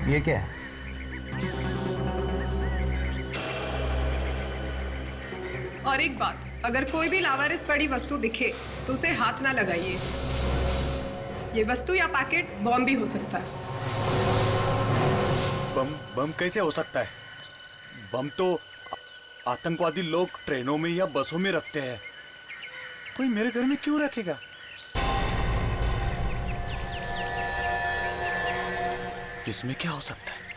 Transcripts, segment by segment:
ये क्या है? और एक बात, अगर कोई भी लावारिस पड़ी वस्तु दिखे तो उसे हाथ ना लगाइए। ये वस्तु या पैकेट बॉम्ब भी हो सकता है। बम कैसे हो सकता है? बम तो आतंकवादी लोग ट्रेनों में या बसों में रखते हैं। कोई मेरे घर में क्यों रखेगा? इसमें क्या हो सकता है?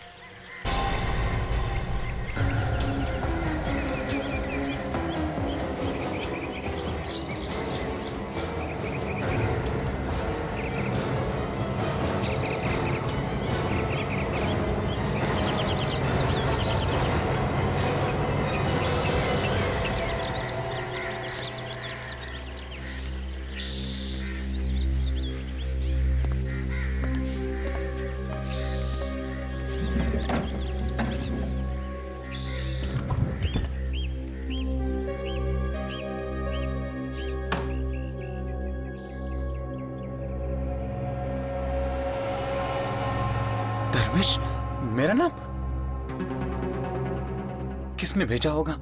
धर्मेश, मेरा नाम किसने भेजा होगा?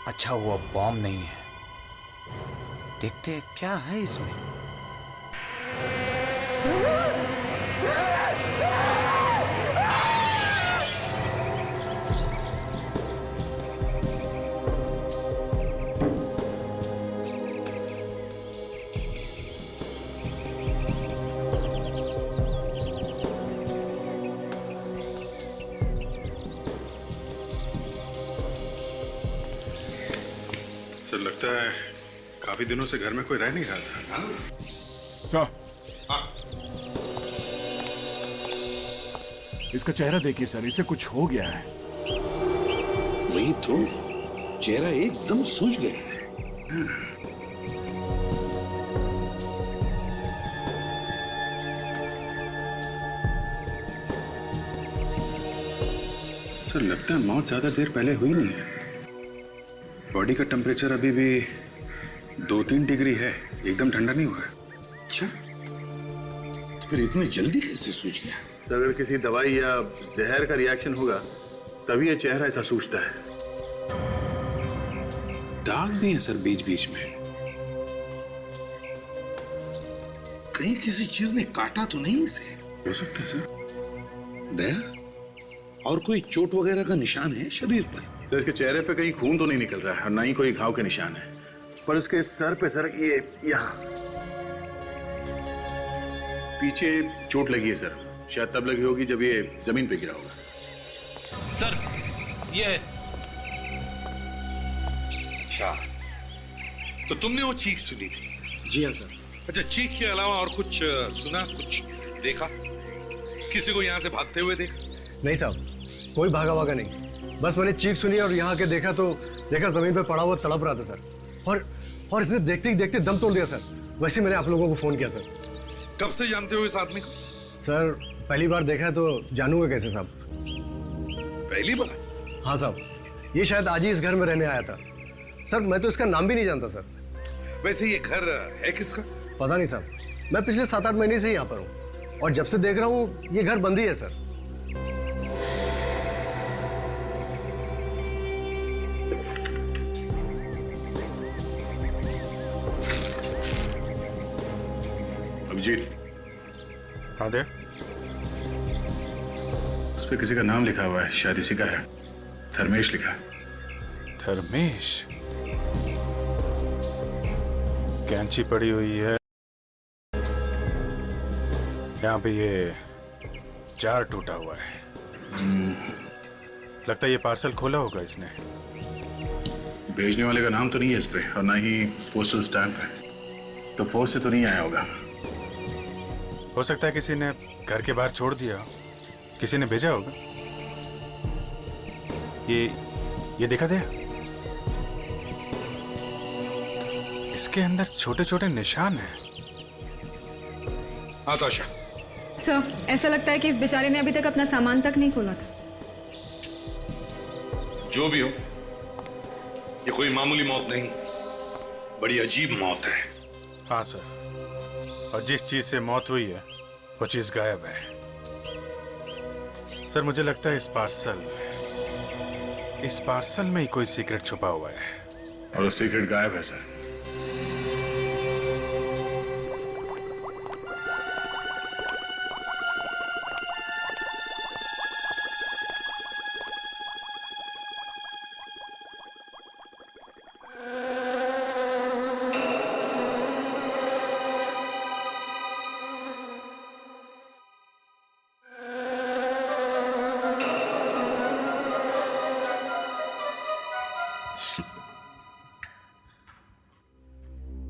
अच्छा हुआ बॉम्ब नहीं है। देखते हैं क्या है इसमें। सर, लगता है काफी दिनों से घर में कोई रह नहीं रहा था। सर, इसका चेहरा देखिए सर, इसे कुछ हो गया है। वही तो, चेहरा एकदम सूज गया है। सर, लगता है मौत ज्यादा देर पहले हुई नहीं है। बॉडी का टेम्परेचर अभी भी 2-3 डिग्री है, एकदम ठंडा नहीं हुआ है। अच्छा, तो फिर इतनी जल्दी कैसे सूझ गया? सर, अगर किसी दवाई या जहर का रिएक्शन होगा तभी ये चेहरा ऐसा सूझता है। दाग भी है सर बीच बीच में। कहीं किसी चीज ने काटा तो नहीं इसे? हो सकता है सर। दया, और कोई चोट वगैरह का निशान है शरीर पर? सर, इसके चेहरे पे कहीं खून तो नहीं निकल रहा है और ना ही कोई घाव के निशान है, पर इसके सर पे सर ये यहाँ पीछे चोट लगी है सर, शायद तब लगी होगी जब ये जमीन पे गिरा होगा। सर ये अच्छा, तो तुमने वो चीख सुनी थी? जी हाँ सर। अच्छा, चीख के अलावा और कुछ सुना, कुछ देखा? किसी को यहाँ से भागते हुए देखा? नहीं साहब, कोई भागा वागा नहीं। बस मैंने चीख सुनी और यहाँ के देखा तो देखा जमीन पे पड़ा हुआ तड़प रहा था सर। और इसने देखते ही देखते दम तोड़ दिया सर। वैसे मैंने आप लोगों को फोन किया सर। कब से जानते हो इस आदमी को? सर पहली बार देखा है तो जानूंगा कैसे साहब? पहली बार? हाँ साहब, ये शायद आज ही इस घर में रहने आया था सर। मैं तो इसका नाम भी नहीं जानता सर। वैसे ये घर है किसका? पता नहीं साहब, मैं पिछले 7-8 महीने से यहाँ पर हूँ और जब से देख रहा हूँ ये घर बंद ही है सर। अभिजीत, हाँ दे। उस पे किसी का नाम लिखा हुआ है, शायद इसी का है। धर्मेश लिखा है। धर्मेश? कैंची पड़ी हुई है यहाँ पे, ये जार टूटा हुआ है। लगता है ये पार्सल खोला होगा इसने। भेजने वाले का नाम तो नहीं है इस पे और ना ही पोस्टल स्टैंप है, तो पोस्ट से तो नहीं आया होगा। हो सकता है किसी ने घर के बाहर छोड़ दिया, किसी ने भेजा होगा। ये देखा दे, इसके अंदर छोटे छोटे निशान हैं। आताशा, सर, ऐसा लगता है कि इस बेचारे ने अभी तक अपना सामान तक नहीं खोला था। जो भी हो, ये कोई मामूली मौत नहीं, बड़ी अजीब मौत है। हाँ सर, और जिस चीज से मौत हुई है वो चीज गायब है। सर मुझे लगता है इस पार्सल में ही कोई सीक्रेट छुपा हुआ है। और वो सीक्रेट गायब है सर।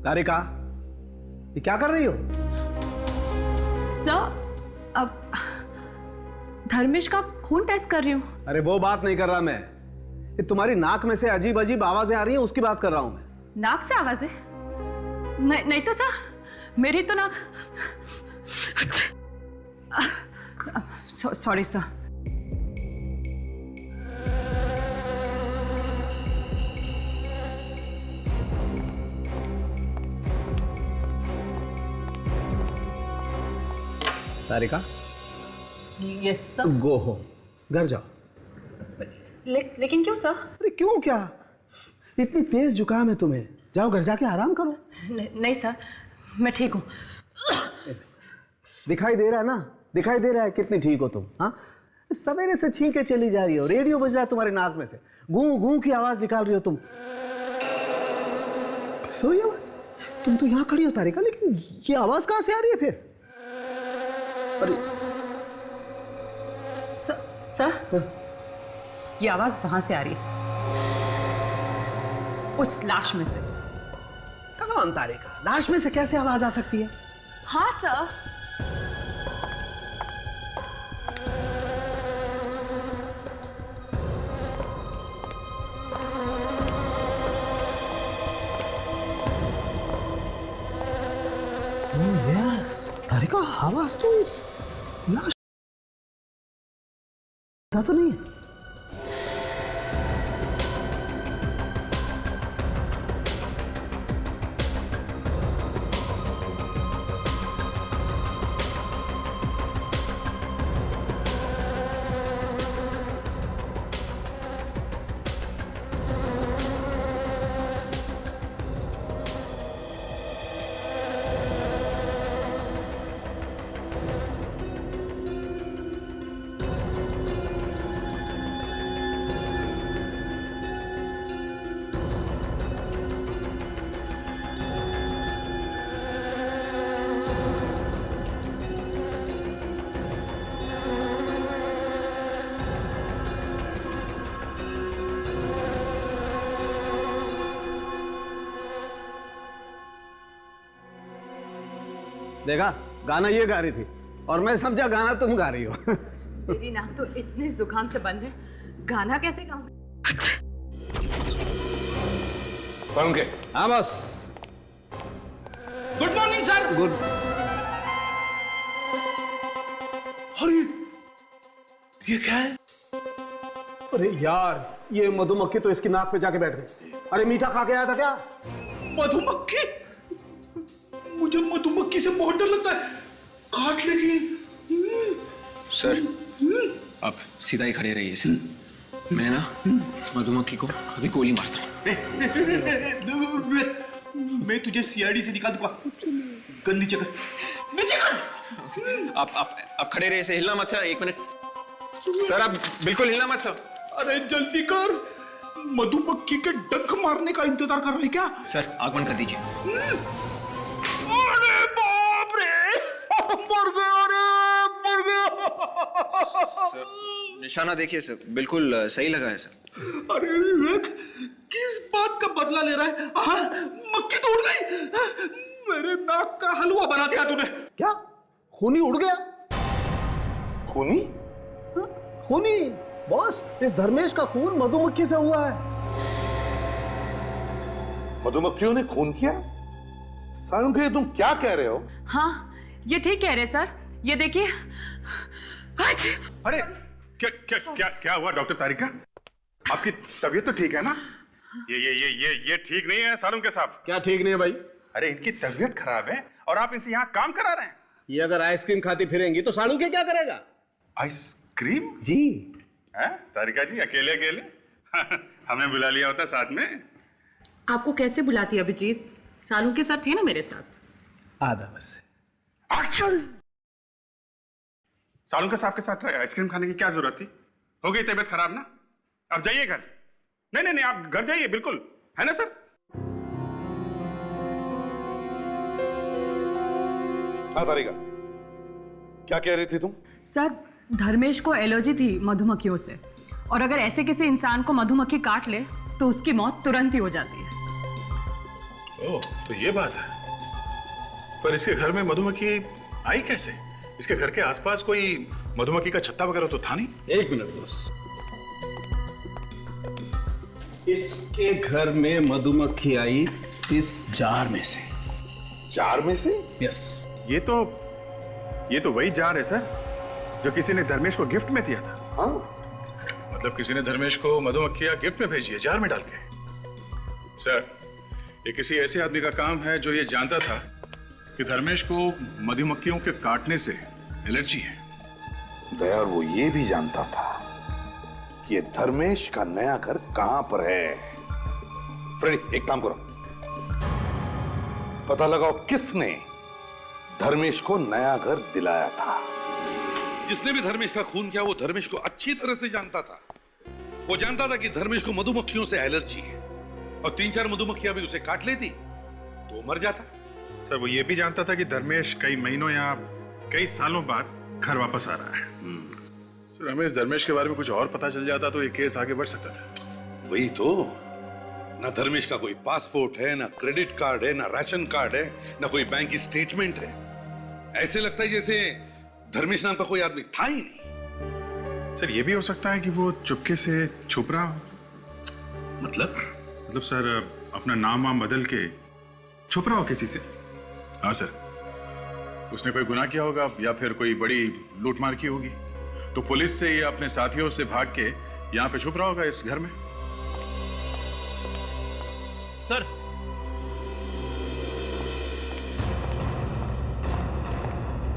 तारिका, ये क्या कर रही हो? सर, अब धर्मेश का खून टेस्ट कर रही हूँ। अरे वो बात नहीं कर रहा मैं, ये तुम्हारी नाक में से अजीब अजीब आवाजें आ रही हैं, उसकी बात कर रहा हूं मैं। नाक से आवाजें? नहीं तो सर, मेरी तो नाक। Sorry sir. Tarika, yes sir. Go home, घर जाओ। लेकिन क्यों सर? अरे क्यों क्या? इतनी तेज जुकाम है तुम्हें, जाओ घर जाके आराम करो। नहीं सर, मैं ठीक हूँ। दिखाई दे रहा है ना, दिखाई दे रहा है कितनी ठीक हो तुम। हाँ, सवेरे से छींके चली जा रही हो, रेडियो बज रहा है तुम्हारी नाक में से, गूं गूं की आवाज निकाल रही हो तुम। सोई आवाज? तुम तो यहाँ खड़ी हो तारिका, लेकिन ये आवाज कहाँ से आ रही है फिर? अरे सर, ये आवाज वहां से आ रही है, उस लाश में से। कौन तारिका? लाश में से कैसे आवाज आ सकती है? हाँ सर। तारिका, आवाज तो इस लाश तो नहीं है। देखा, गाना ये गा रही थी और मैं समझा गाना तुम गा रही हो। मेरी नाक तो इतने जुकाम से बंद है, गाना कैसे गाऊं? कौन के? हाँ बस। Good morning sir. गुड। अरे ये क्या है? अरे यार, ये मधुमक्खी तो इसकी नाक पे जाके बैठ गई। अरे मीठा खा के आया था क्या? मधुमक्खी? मुझे मधुमक्खी से बहुत डर लगता है, काट लेगी। सर आप सीधा ही खड़े रहिए सर, मैं ना इस मधुमक्खी को अभी गोली मारता हूँ। मैं तुझे सीआईडी से निकाल दूंगा। गन नीचे कर, नीचे कर। आप खड़े रहिए, से हिलना मत सर, 1 मिनट सर, आप बिल्कुल हिलना मत सर। अरे जल्दी कर, मधुमक्खी के डंक मारने का इंतजार कर रहा है क्या? सर आग बंद कर दीजिए। अरे बाप रे, मर गया रे, मर गया। निशाना देखिए सर, बिल्कुल सही लगा है सर। अरे विवेक, किस बात का बदला ले रहा है? हाँ, मक्खी तो उड़ गई, मेरे नाक का हलवा बना दिया तूने। क्या? खूनी उड़ गया? खूनी? खूनी बॉस, इस धर्मेश का खून मधुमक्खी से हुआ है। मधुमक्खियों ने खून किया? सारंगी, तुम क्या कह रहे हो? हाँ, ये ठीक कह रहे सर। ये देखिए। अरे क्या क्या क्या क्या हुआ डॉक्टर तारिका? आपकी तबीयत तो ठीक है ना? ये ठीक नहीं है सालुंके साहब। क्या ठीक नहीं है भाई? अरे इनकी तबीयत खराब है और आप इनसे यहाँ काम करा रहे हैं। ये अगर आइसक्रीम खाती फिरेंगी तो सालुंके क्या करेगा? आइसक्रीम? जी। हैं तारिका जी, अकेले अकेले? हमें बुला लिया होता साथ में। आपको कैसे बुलाती अभिजीत? सालू के साथ थे ना मेरे साथ। आधा वर्ष। सालुंके साहब के साथ आइसक्रीम खाने की क्या जरूरत थी? हो गई तबीयत खराब ना? अब जाइए घर। नहीं, आप घर जाइए, बिल्कुल, है ना सर? हाँ तारिका, क्या कह रही थी तुम? सर, धर्मेश को एलर्जी थी मधुमक्खियों से, और अगर ऐसे किसी इंसान को मधुमक्खी काट ले तो उसकी मौत तुरंत ही हो जाती है। ओह, तो ये बात है। पर इसके घर में मधुमक्खी आई कैसे? इसके घर के आसपास कोई मधुमक्खी का छत्ता वगैरह तो था नहीं? 1 मिनट बस। इसके घर में मधुमक्खी आई इस जार में से। जार में से? यस। ये तो वही जार है सर, जो किसी ने धर्मेश को गिफ्ट में दिया था। हाँ, मतलब किसी ने धर्मेश को मधुमक्खियां गिफ्ट में भेजी है, जार में डाल के। सर, ये किसी ऐसे आदमी का काम है जो ये जानता था कि धर्मेश को मधुमक्खियों के काटने से एलर्जी है। दया, और वो ये भी जानता था कि ये धर्मेश का नया घर कहां पर है। फ्रेंड, एक काम करो, पता लगाओ किसने धर्मेश को नया घर दिलाया था। जिसने भी धर्मेश का खून किया वो धर्मेश को अच्छी तरह से जानता था। वो जानता था कि धर्मेश को मधुमक्खियों से एलर्जी है, और 3-4 मधुमक्खियां भी उसे काट लेती तो वो मर जाता। सर, वो ये भी जानता था कि धर्मेश कई महीनों या कई सालों बाद घर वापस आ रहा है। सर, हमें इस धर्मेश के बारे में कुछ और पता चल जाता तो ये केस आगे बढ़ सकता था। वही तो, ना धर्मेश का कोई पासपोर्ट है, ना क्रेडिट कार्ड है, ना राशन कार्ड है, ना कोई बैंक की स्टेटमेंट है। ऐसे लगता है जैसे धर्मेश नाम का कोई आदमी था ही नहीं। सर, ये भी हो सकता है कि वो चुपके से छुप रहा हो। मतलब सर, अपना नाम वाम बदल के छुप रहा हो किसी से। हाँ सर, उसने कोई गुनाह किया होगा या फिर कोई बड़ी लूटमार की होगी, तो पुलिस से या अपने साथियों से भाग के यहाँ पे छुप रहा होगा इस घर में। सर,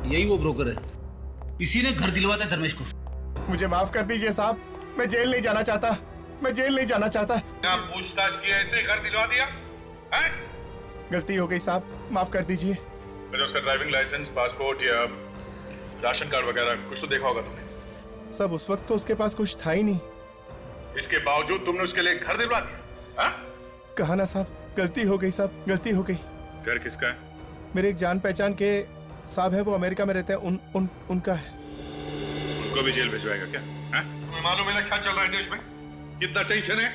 यही वो ब्रोकर है, इसी ने घर दिलवाता है धर्मेश को। मुझे माफ कर दीजिए साहब, मैं जेल नहीं जाना चाहता, मैं जेल नहीं जाना चाहता। क्या पूछताछ की, ऐसे घर दिलवा दिया है? गलती हो गई साहब, माफ कर दीजिए। अच्छा, उसका ड्राइविंग लाइसेंस, पासपोर्ट या राशन कार्ड वगैरह कुछ तो देखा होगा तुमने? सब उस वक्त तो उसके पास कुछ था ही नहीं। इसके बावजूद तुमने उसके लिए घर दिलवा दिया? हाँ? कहा ना साहब, गलती हो गई साहब, गलती हो गई। घर किसका है? मेरे एक जान पहचान के साहब है, वो अमेरिका में रहते हैं, उनका है। उनको भी जेल भिजवाएगा क्या? तुम्हें मालूम है ना क्या चल रहा है देश में? कितना टेंशन है,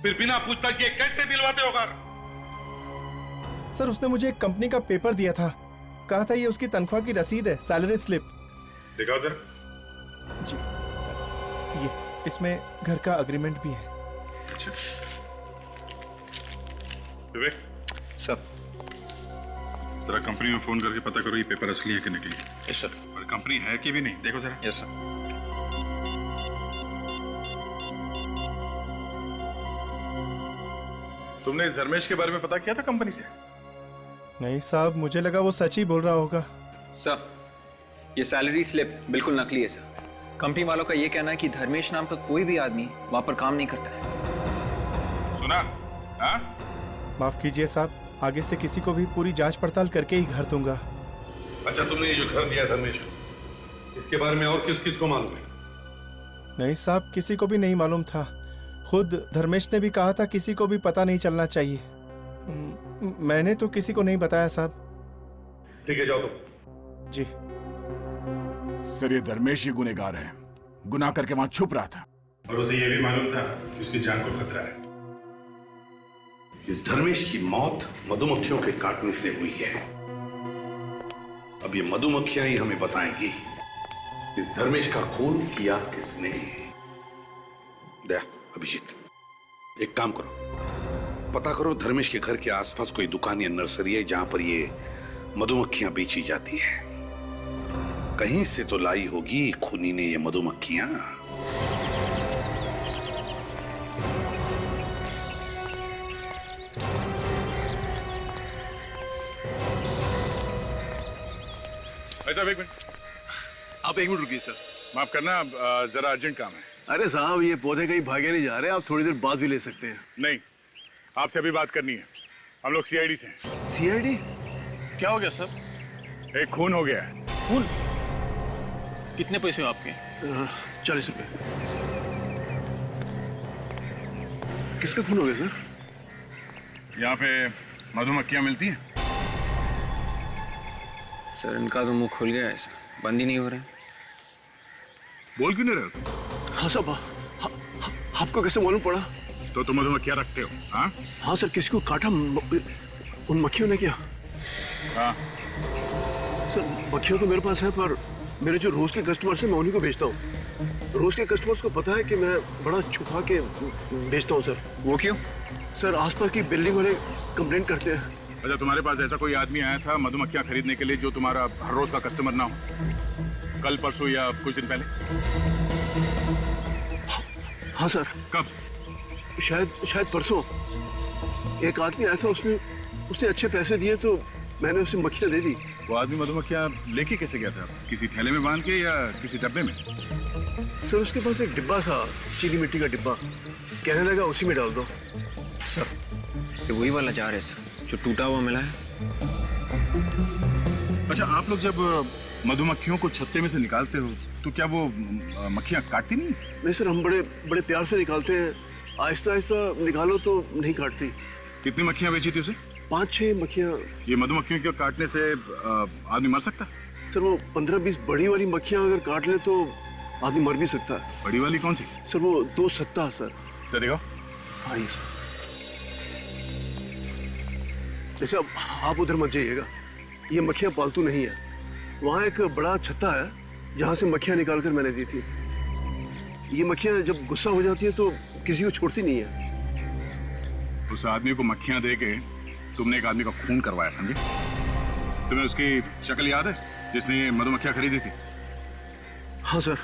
फिर बिना पूछताछ किए कैसे दिलवाते हो घर? सर, उसने मुझे एक कंपनी का पेपर दिया था, कहा था ये उसकी तनख्वाह की रसीद है, सैलरी स्लिप। दिखाओ जरा। जी, ये इसमें घर का एग्रीमेंट भी है। अच्छा विवेक सर। जरा कंपनी में फोन करके पता करो ये पेपर असली है कि नकली। Yes sir. और कंपनी है कि भी नहीं, देखो जरा। Yes sir. तुमने इस धर्मेश के बारे में पता किया था कंपनी से? नहीं साहब, मुझे लगा वो सच ही बोल रहा होगा। सर ये सैलरी स्लिप बिल्कुल नकली है सर। कंपनी वालों का ये कहना है कि धर्मेश नाम का कोई भी आदमी वहां पर काम नहीं करता है। सुना? हाँ? माफ कीजिए साहब, आगे से किसी को भी पूरी जांच पड़ताल करके ही घर दूंगा। अच्छा, तुमने ये जो घर दिया धर्मेश को, इसके बारे में और किस किस को मालूम है? नहीं साहब, किसी को भी नहीं मालूम था। खुद धर्मेश ने भी कहा था किसी को भी पता नहीं चलना चाहिए। मैंने तो किसी को नहीं बताया साहब। ठीक है, जाओ तुम। जी सर, ये धर्मेश ही गुनहगार है, गुनाह करके वहां छुप रहा था और उसे ये भी मालूम था कि उसकी जान को खतरा है। इस धर्मेश की मौत मधुमक्खियों के काटने से हुई है। अब ये मधुमक्खियां ही हमें बताएंगी इस धर्मेश का खून किया किसने। दया, अभिजीत, एक काम करो, पता करो धर्मेश के घर के आसपास कोई दुकान या नर्सरी है जहां पर ये मधुमक्खियां बेची जाती है। कहीं से तो लाई होगी खूनी ने ये मधुमक्खियां। ऐसा एक मिनट, आप एक मिनट रुकिए सर। माफ करना, जरा अर्जेंट काम है। अरे साहब, ये पौधे कहीं भागे नहीं जा रहे, आप थोड़ी देर बाद भी ले सकते हैं। नहीं, आपसे अभी बात करनी है। हम लोग सीआईडी से हैं। सीआईडी? क्या हो गया सर? एक खून हो गया है। खून? कितने पैसे हो आपके? 40 रुपए। किसका खून हो गया सर? यहाँ पे मधुमक्खियां मिलती हैं। सर इनका तो मुंह खुल गया है, सर बंद ही नहीं हो रहा है। बोल क्यों नहीं रहे हो? हाँ साहब, आपको कैसे मालूम पड़ा? तो तुम मधुमक्खियां रखते हो? हाँ हाँ सर, किसी को काटा उन मक्खियों ने क्या? हाँ। सर मक्खियों तो मेरे पास है, पर मेरे जो रोज के कस्टमर्स हैं मैं उन्हीं को भेजता हूँ। रोज के कस्टमर्स को पता है कि मैं बड़ा छुपा के बेचता हूँ सर। वो क्यों? सर आसपास की बिल्डिंग वाले कंप्लेंट करते हैं। अच्छा, तुम्हारे पास ऐसा कोई आदमी आया था मधुमक्खियां खरीदने के लिए जो तुम्हारा हर रोज का कस्टमर ना हो? कल, परसों या कुछ दिन पहले? हाँ सर। कब? शायद परसों एक आदमी आया था, उसने अच्छे पैसे दिए तो मैंने उसे मक्खियाँ दे दी। वो आदमी मधुमक्खियां लेके कैसे गया था? किसी थैले में बांध के या किसी डब्बे में? सर उसके पास एक डिब्बा था, चीनी मिट्टी का डिब्बा, कहने लगा उसी में डाल दो। सर ये वही वाला जार है सर जो टूटा हुआ मिला है। अच्छा, आप लोग जब मधुमक्खियों को छत्ते में से निकालते हो तो क्या वो मक्खियां काटती नहीं? नहीं सर, हम बड़े प्यार से निकालते हैं। आहिस्ता आहिस्ता निकालो तो नहीं काटती। कितनी मक्खियां बेची थी उसे? 5-6 मक्खियाँ। ये मधुमक्खियों के काटने से आदमी मर सकता? सर वो 15-20 बड़ी वाली मक्खियाँ अगर काट ले तो आदमी मर भी सकता है। बड़ी वाली कौन सी? सर वो 2 सत्ता सर। तो देखो। हाँ ये सर। जैसे अब आप उधर मत जाइएगा, ये मक्खियाँ पालतू नहीं है। वहाँ एक बड़ा छत्ता है जहाँ से मक्खियाँ निकाल कर मैंने दी थी। ये मक्खियाँ जब गुस्सा हो जाती है तो किसी को छोड़ती नहीं है। उस आदमी को मक्खियां दे के तुमने एक आदमी का खून करवाया, समझे? तुम्हें उसकी शक्ल याद है जिसने मधुमक्खियां खरीदी थी? हाँ सर।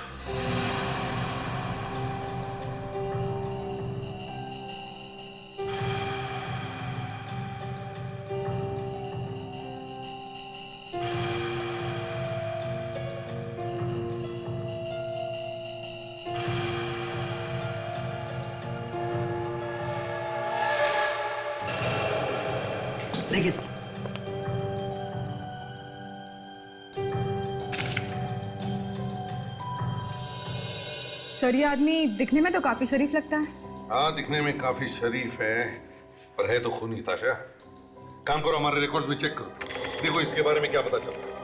देखिए सर, सर ये आदमी दिखने में तो काफी शरीफ लगता है। हाँ, दिखने में काफी शरीफ है, पर है तो खूनी। ताशा, काम करो, हमारे रिकॉर्ड्स में चेक करो, देखो इसके बारे में क्या पता चलता है।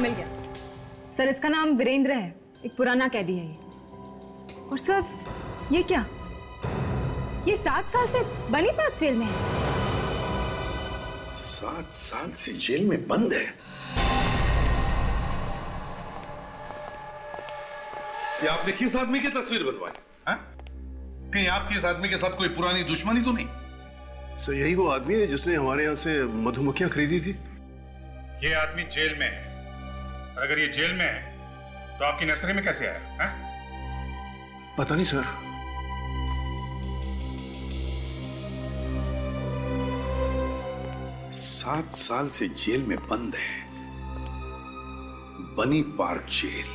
मिल गया सर, इसका नाम वीरेंद्र है, एक पुराना कैदी है ये। और सर ये क्या, ये 7 साल से बनी पार्क जेल में है। 7 साल से जेल में बंद है? ये आपने किस आदमी की तस्वीर बनवाई? कहीं आपके इस आदमी के साथ कोई पुरानी दुश्मनी तो नहीं? सर यही वो आदमी है जिसने हमारे यहाँ से मधुमक्खियां खरीदी थी। ये आदमी जेल में है, और अगर ये जेल में है तो आपकी नर्सरी में कैसे आया है? पता नहीं सर। सात साल से जेल में बंद है, बनी पार्क जेल।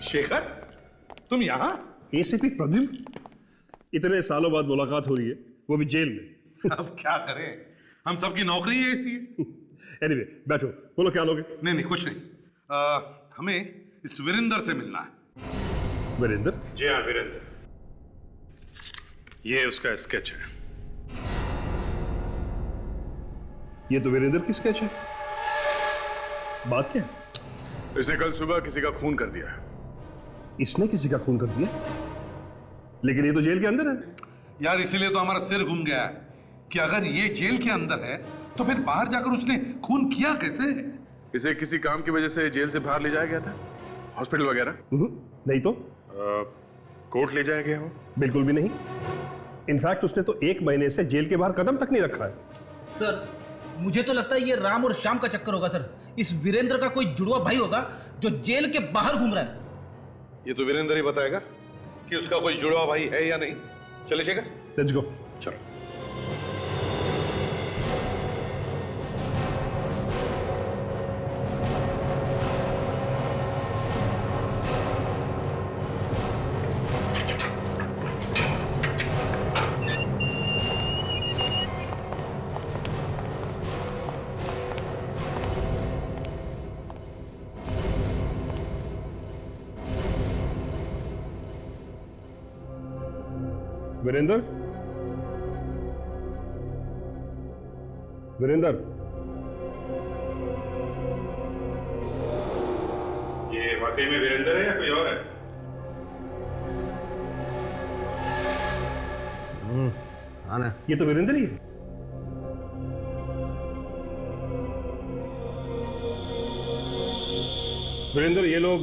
शेखर, तुम यहां? एसीपी प्रद्युम्न, इतने सालों बाद मुलाकात हो रही है, वो भी जेल में। अब क्या करें, हम सबकी नौकरी ही ऐसी है। एनीवे, बैठो, बोलो क्या लोगे? नहीं नहीं, कुछ नहीं। हमें इस वीरेंद्र से मिलना है। वीरेंद्र? जी हाँ, वीरेंद्र। ये उसका स्केच है। ये तो वीरेंद्र की स्केच है। बात क्या है? इसने कल सुबह किसी का खून कर दिया। इसने किसी का खून कर दिया? लेकिन ये तो जेल के अंदर है। यार इसीलिए तो हमारा सिर घूम गया है कि अगर ये जेल के अंदर है तो फिर बाहर जाकर उसने खून किया कैसे? इसे किसी काम की वजह से जेल से बाहर ले जाया गया था, हॉस्पिटल वगैरह? नहीं तो कोर्ट ले जाया गया हो? बिल्कुल भी नहीं। इनफैक्ट उसने तो 1 महीने से जेल के बाहर कदम तक नहीं रखा है। सर मुझे तो लगता है ये राम और श्याम का चक्कर होगा सर। इस वीरेंद्र का कोई जुड़वा भाई होगा जो जेल के बाहर घूम रहा है। ये तो वीरेंद्र ही बताएगा कि उसका कोई जुड़वा भाई है या नहीं। चले शेखर, लेट्स गो। चलो। वीरेंद्र, वीरेंद्र, ये वाकई में वीरेंद्र है या कोई और है? आना। ये तो वीरेंद्र ही है। वीरेंद्र, ये लोग?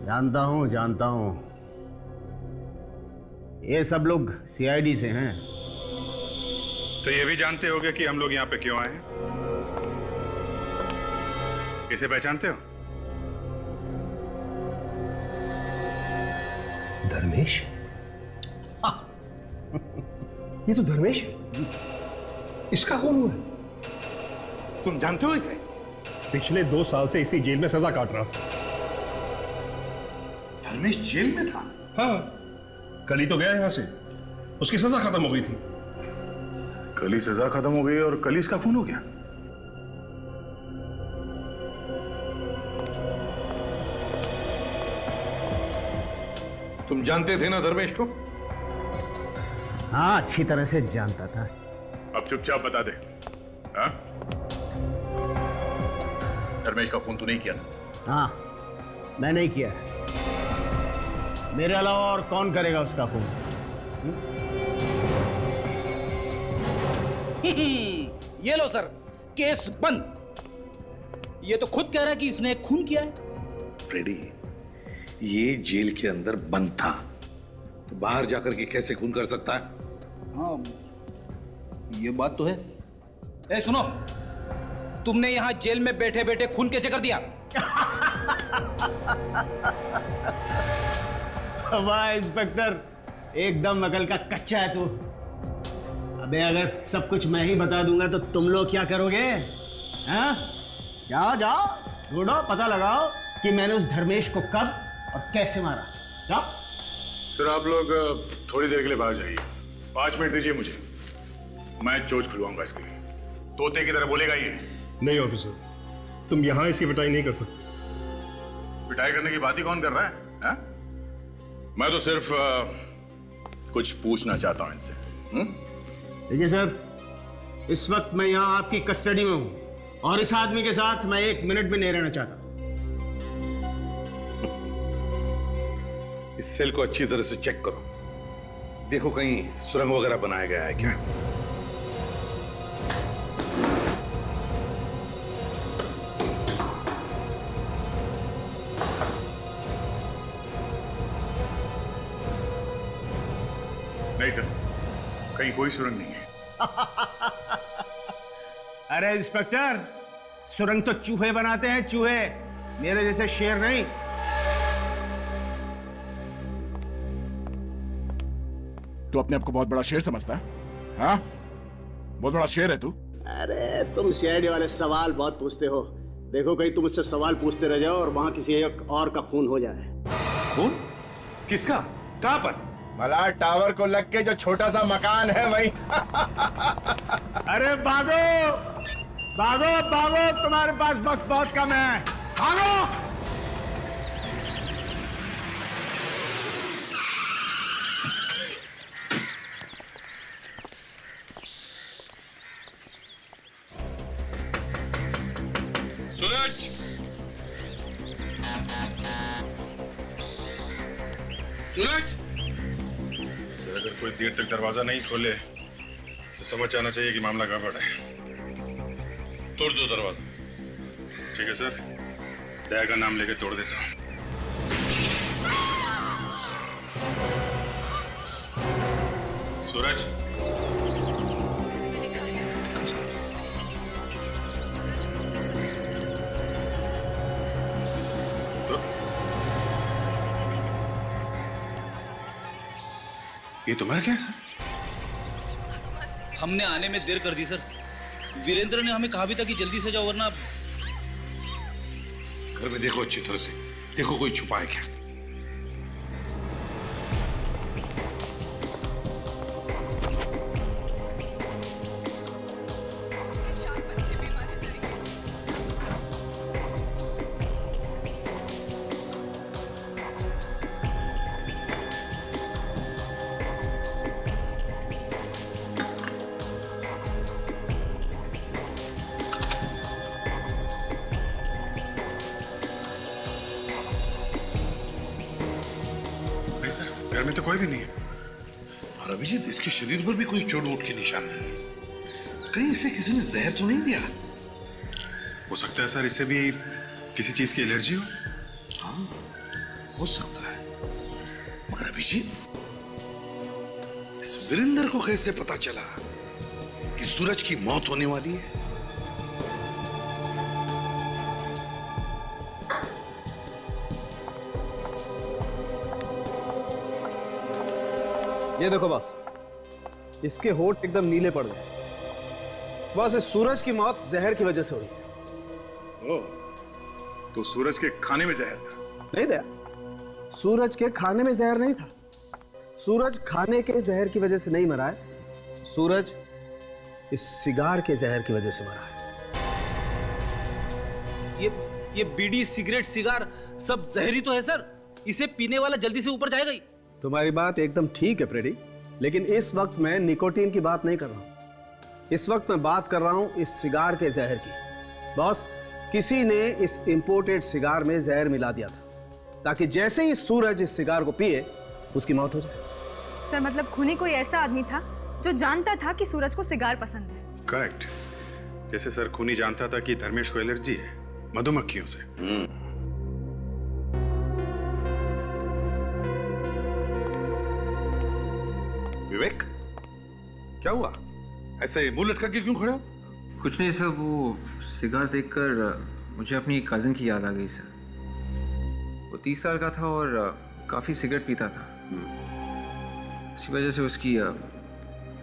जानता हूं, ये सब लोग सीआईडी से हैं। तो ये भी जानते होगे कि हम लोग यहाँ पे क्यों आए हैं? इसे पहचानते हो? धर्मेश? ये तो धर्मेश है। इसका कौन हुआ है? तुम जानते हो इसे? पिछले 2 साल से इसी जेल में सजा काट रहा। धर्मेश जेल में था? हाँ, कल ही तो गया यहां से, उसकी सजा खत्म हो गई थी। कल ही सजा खत्म हो गई और कल ही इसका खून हो गया? तुम जानते थे ना धर्मेश को? हाँ, अच्छी तरह से जानता था। अब चुपचाप बता दे, हाँ? धर्मेश का खून तू नहीं किया ना? हाँ, मैं नहीं किया है। मेरे अलावा और कौन करेगा उसका खून? ये लो सर, केस बंद। ये तो खुद कह रहा है कि इसने खून किया है। फ्रेडी, ये जेल के अंदर बंद था, तो बाहर जाकर के कैसे खून कर सकता है? हाँ, ये बात तो है। ए सुनो, तुमने यहां जेल में बैठे बैठे खून कैसे कर दिया? वाह इंस्पेक्टर, एकदम अकल का कच्चा है तू। अबे अगर सब कुछ मैं ही बता दूंगा तो तुम लोग क्या करोगे? हाँ? जाओ जाओ, ढूंढो, पता लगाओ कि मैंने उस धर्मेश को कब और कैसे मारा। जाओ। सर आप लोग थोड़ी देर के लिए बाहर जाइए, 5 मिनट दीजिए मुझे। मैं चोच खुलवाऊंगा इसकी। तोते की तरह बोलेगा ये। नहीं ऑफिसर, तुम यहाँ इसकी पिटाई नहीं कर सकते। पिटाई करने की बात ही कौन कर रहा है? मैं तो सिर्फ कुछ पूछना चाहता हूं इनसे। देखिए सर, इस वक्त मैं यहाँ आपकी कस्टडी में हूँ और इस आदमी के साथ मैं 1 मिनट भी नहीं रहना चाहता। इस सेल को अच्छी तरह से चेक करो, देखो कहीं सुरंग वगैरह बनाया गया है क्या। नहीं सर, कहीं कोई सुरंग नहीं है। अरे इंस्पेक्टर, सुरंग तो चूहे बनाते हैं, चूहे, मेरे जैसे शेर नहीं। तू अपने आप को बहुत बड़ा शेर समझता है? हाँ, बहुत बड़ा शेर है तू। अरे तुम सीआईडी वाले सवाल बहुत पूछते हो। देखो कहीं तुम मुझसे सवाल पूछते रह जाओ और वहां किसी एक और का खून हो जाए। खून? किसका? कहां पर? मलार टावर को लग के जो छोटा सा मकान है वही। अरे भागो भागो भागो, तुम्हारे पास वक्त बहुत कम है, भागो। सूरज, सूरज। सर अगर कोई देर तक दरवाजा नहीं खोले तो समझ आना चाहिए कि मामला गड़बड़ है। तोड़ दो दरवाजा। ठीक है सर, दया का नाम लेके तोड़ देता हूँ। सूरज, ये तुम्हारा क्या है सर? हमने आने में देर कर दी सर। वीरेंद्र ने हमें कहा भी था कि जल्दी से जाओ वरना। घर में देखो अच्छी तरह से, देखो कोई छुपा है क्या। घर में तो कोई भी नहीं है। और अभिजीत, इसके शरीर पर भी कोई चोट वोट के निशान नहीं है। कहीं इसे किसी ने जहर तो नहीं दिया? हो सकता है सर इसे भी किसी चीज की एलर्जी हो। हाँ, हो सकता है। मगर अभिजीत, इस वीरेंद्र को कैसे पता चला कि सूरज की मौत होने वाली है? ये देखो बॉस, इसके होठ एकदम नीले पड़ गए। बॉस, इस सूरज की मौत जहर की वजह से हुई है। ओह, तो सूरज के खाने में जहर था? नहीं दया, सूरज के खाने में जहर नहीं था। सूरज खाने के जहर की वजह से नहीं मरा है, सूरज इस सिगार के जहर की वजह से मरा है। ये बीड़ी, सिगरेट, सिगार सब जहरी तो है सर। इसे पीने वाला जल्दी से ऊपर जाएगा ही। तुम्हारी बात एकदम ठीक है फ्रेडी, लेकिन इस वक्त मैं निकोटीन की बात नहीं कर रहा हूं। इस वक्त मैं बात कर रहा हूं इस सिगार के जहर की। बॉस, किसी ने इस इंपोर्टेड सिगार में जहर मिला दिया था ताकि जैसे ही सूरज इस सिगार को पिए उसकी मौत हो जाए। सर मतलब खूनी कोई ऐसा आदमी था जो जानता था कि सूरज को सिगार पसंद है। करेक्ट। जैसे सर खूनी जानता था कि धर्मेश को एलर्जी है मधुमक्खियों से। विवेक, क्या हुआ? ऐसे मुंह लटका के क्यों खड़े हो? कुछ नहीं सर, वो सिगार देखकर मुझे अपनी कजिन की याद आ गई सर। वो 30 साल का था और काफी सिगरेट पीता था। इसी वजह से उसकी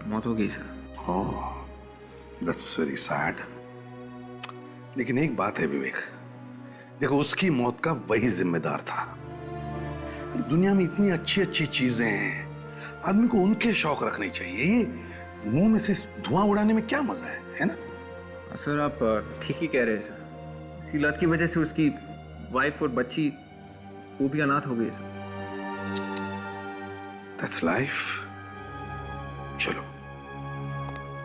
मौत हो गई sir. Oh, that's very sad. लेकिन एक बात है विवेक, देखो उसकी मौत का वही जिम्मेदार था। दुनिया में इतनी अच्छी अच्छी चीजें हैं, आदमी को उनके शौक रखने चाहिए। मुंह में से धुआं उड़ाने में क्या मजा है ना? सर आप ठीक ही कह रहे हैं सर। इसी लत की वजह से उसकी वाइफ और बच्ची वो भी अनाथ हो गई सर। That's life. चलो,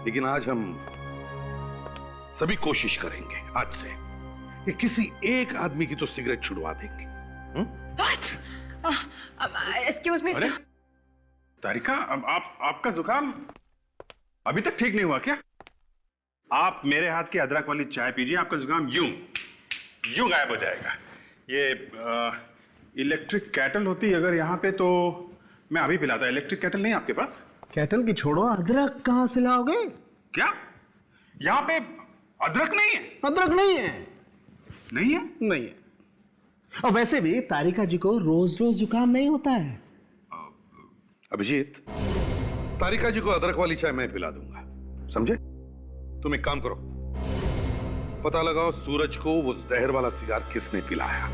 लेकिन आज हम सभी कोशिश करेंगे आज से कि किसी एक आदमी की तो सिगरेट छुड़वा देंगे। Excuse me sir. तारिका, अब आपका जुकाम अभी तक ठीक नहीं हुआ क्या? आप मेरे हाथ की अदरक वाली चाय पीजिए, आपका जुकाम यूं गायब हो जाएगा। ये इलेक्ट्रिक कैटल होती अगर यहाँ पे तो मैं अभी पिलाता। इलेक्ट्रिक कैटल नहीं आपके पास? कैटल की छोड़ो, अदरक कहाँ से लाओगे? क्या यहाँ पे अदरक नहीं है? अदरक नहीं है। नहीं है? नहीं है। और वैसे भी तारिका जी को रोज रोज जुकाम नहीं होता है। अभिजीत, तारिका जी को अदरक वाली चाय मैं पिला दूंगा, समझे? तुम एक काम करो, पता लगाओ सूरज को वो जहर वाला सिगार किसने पिलाया।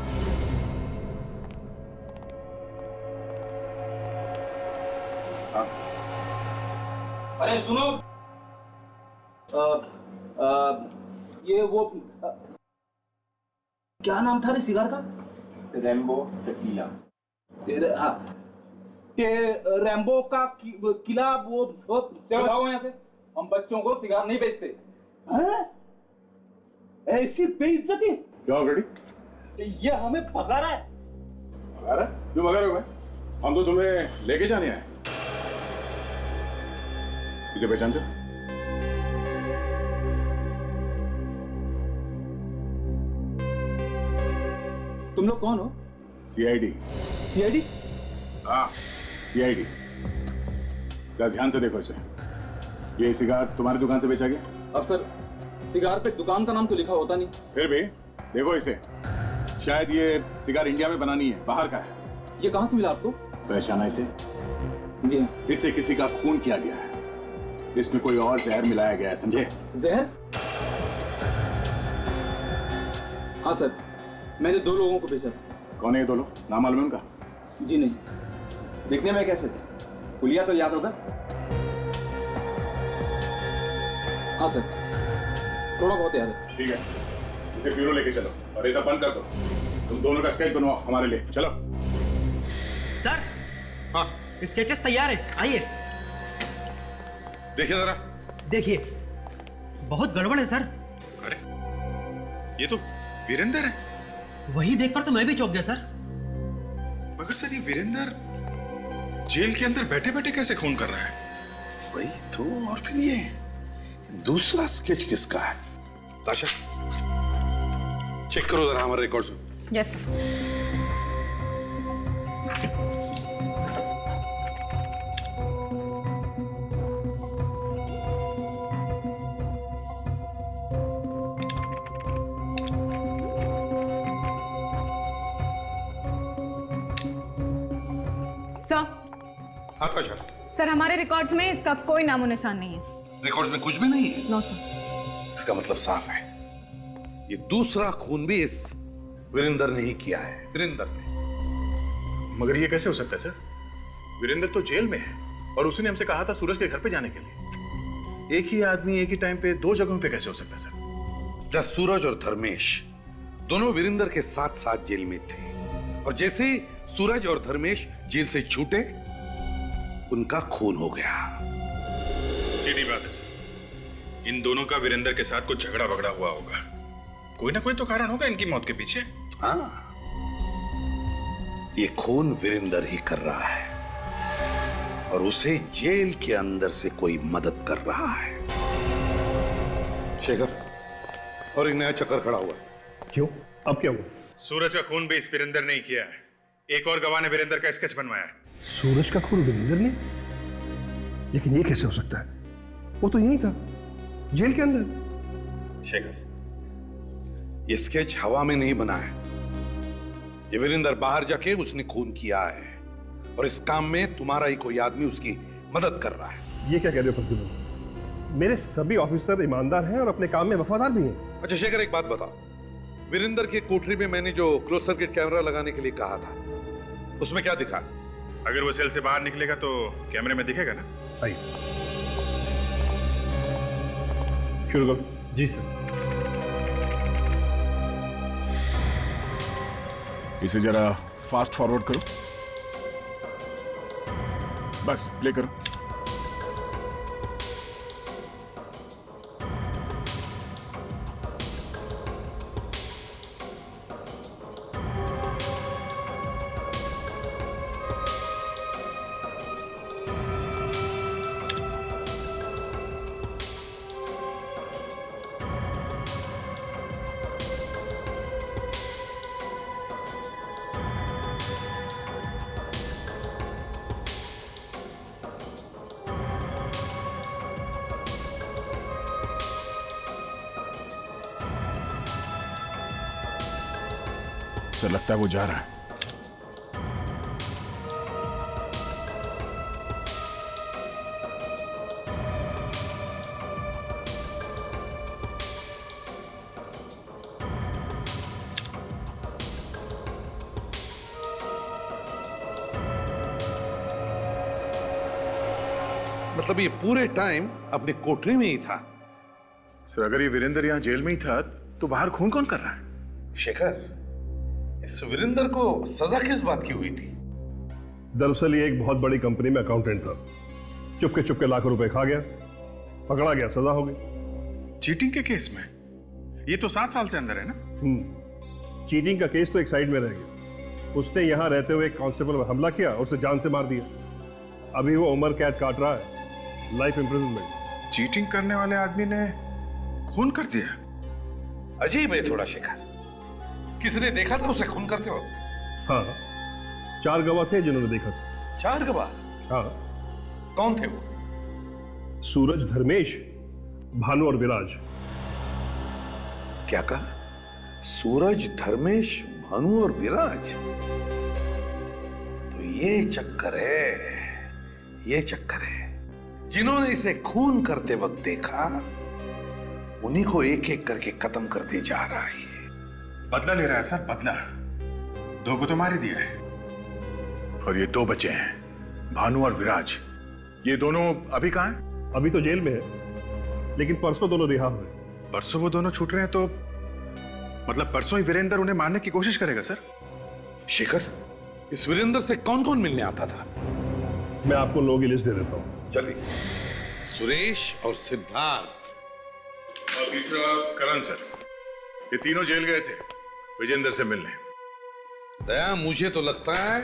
अरे सुनो, ये वो क्या नाम था रे सिगार का? रैम्बो टीला। हाँ, के रैम्बो का किला वो चलो भागो यहाँ से। हम बच्चों को सिगार नहीं बेचते। हैं? ऐसी बेइज्जती? क्या ऑलरेडी? ये हमें भगा रहा है। भगा रहा है? क्यों भगा रहे हो भाई? हम तो तुम्हें लेके जाने आए। इसे पहचानते हो? तुम लोग कौन हो? CID। CID? हाँ, CID। जरा ध्यान से देखो इसे। ये सिगार तुम्हारी दुकान से बेचा गया? अब सर, सिगार पे दुकान का नाम तो लिखा होता नहीं। फिर भी देखो इसे, शायद ये सिगार इंडिया में बनानी है, बाहर का है। ये कहाँ से मिला आपको? पहचाना इसे? जी हाँ। इससे किसी का खून किया गया है, इसमें कोई और जहर मिलाया गया है, समझे? जहर? हाँ सर, मैंने 2 लोगों को बेचा। कौन है ये 2 लोग? नाम मालूम है उनका? जी नहीं। दिखने में कैसे थे? पुलिया तो याद होगा? हाँ सर, थोड़ा बहुत याद है। ठीक है, इसे ब्यूरो लेके चलो और ऐसा बंद कर दो। तुम दोनों का स्केच बनवाओ हमारे लिए, चलो। सर, हाँ, स्केचेस तैयार है, आइए देखिए जरा। देखिए, बहुत गड़बड़ है सर। अरे, ये तो वीरेंद्र है। वही देखकर तो मैं भी चौंक गया सर। मगर सर, ये वीरेंद्र जेल के अंदर बैठे बैठे कैसे खून कर रहा है? वही तो। और फिर ये दूसरा स्केच किसका है? ताशा, चेक करो जरा हमारे रिकॉर्ड्स में। यस। हाँ ताशा, सर, हमारे रिकॉर्ड्स में इसका कोई नामो निशान नहीं है। रिकॉर्ड्स में कुछ भी नहीं है? No sir. इसका मतलब साफ है, ये दूसरा खून भी इस वीरेंद्र ने ही किया है। वीरेंद्र ने। मगर ये कैसे हो सकता है सर? वीरेंद्र तो जेल में है और उसने हमसे कहा था सूरज के घर पे जाने के लिए। एक ही आदमी एक ही टाइम पे 2 जगहों पे कैसे हो सकता है सर? जब सूरज और धर्मेश दोनों वीरेंद्र के साथ साथ जेल में थे और जैसे ही सूरज और धर्मेश जेल से छूटे, उनका खून हो गया। सीधी बात है सर, इन दोनों का वीरेंद्र के साथ कुछ झगड़ा वगड़ा हुआ होगा। कोई ना कोई तो कारण होगा इनकी मौत के पीछे। हाँ, ये खून वीरेंद्र ही कर रहा है और उसे जेल के अंदर से कोई मदद कर रहा है। शेखर, और एक नया चक्कर खड़ा हुआ। क्यों? अब क्या हुआ? सूरज का खून भी इस वीरेंद्र ने ही किया है। एक और गवाह ने वीरेंद्र का स्केच बनवाया है। सूरज का खून वीरेंद्र ने? लेकिन ये कैसे हो सकता है? वो तो यही था, जेल के अंदर। शेखर, ये स्केच हवा में नहीं बना है। ये वीरेंद्र बाहर जाके उसने खून किया है और इस काम में तुम्हारा ही कोई आदमी उसकी मदद कर रहा है। ये क्या कह रहे हो फकीर? मेरे सभी ऑफिसर ईमानदार हैं और अपने काम में वफादार भी हैं। अच्छा शेखर, एक बात बताओ, वीरेंद्र की कोठरी में मैंने जो क्लोज सर्किट कैमरा लगाने के लिए कहा था, उसमें क्या दिखा? अगर वो सेल से बाहर निकलेगा तो कैमरे में दिखेगा ना? आइए। शुरू करो। जी सर। इसे जरा फास्ट फॉरवर्ड करो। बस प्ले करो। सर लगता है वो जा रहा है। मतलब ये पूरे टाइम अपने कोठरी में ही था? सर अगर ये वीरेंद्र यहाँ जेल में ही था तो बाहर खून कौन कर रहा है? शेखर, इस वीरेंद्र को सजा किस बात की हुई थी? दरअसल ये एक बहुत बड़ी कंपनी में अकाउंटेंट था। चुपके चुपके लाखों रुपए खा गया, पकड़ा गया, सजा हो गई। चीटिंग के केस में? ये तो 7 साल से अंदर है ना? चीटिंग का केस तो एक साइड में रह गया। उसने यहां रहते हुए एक कांस्टेबल पर हमला किया और उसे जान से मार दिया। अभी वो उम्र कैद काट रहा है, लाइफ इम्प्रिजनमेंट। चीटिंग करने वाले आदमी ने खून कर दिया? अजीब है थोड़ा शेखर। किसने देखा था उसे खून करते वक्त? हाँ, 4 गवाह थे जिन्होंने देखा था। 4 गवाह? हाँ। कौन थे वो? सूरज, धर्मेश, भानु और विराज। क्या कहा? सूरज, धर्मेश, भानु और विराज? तो ये चक्कर है, ये चक्कर है। जिन्होंने इसे खून करते वक्त देखा उन्हीं को एक एक करके खत्म करते जा रहा है। बदला ले रहा है सर, बदला। 2 को तो मार ही दिया है और ये 2 बचे हैं, भानु और विराज। ये दोनों अभी कहां हैं? अभी तो जेल में है, लेकिन परसों दोनों रिहा हुए। परसों वो दोनों छूट रहे हैं तो मतलब परसों ही वीरेंद्र उन्हें मारने की कोशिश करेगा सर? शेखर, इस वीरेंद्र से कौन कौन मिलने आता था? मैं आपको लोगों की लिस्ट दे देता हूं। चलिए। सुरेश और सिद्धार्थ और तीसरा करण सर। ये तीनों जेल गए थे विजेंद्र से मिलने। दया, मुझे तो लगता है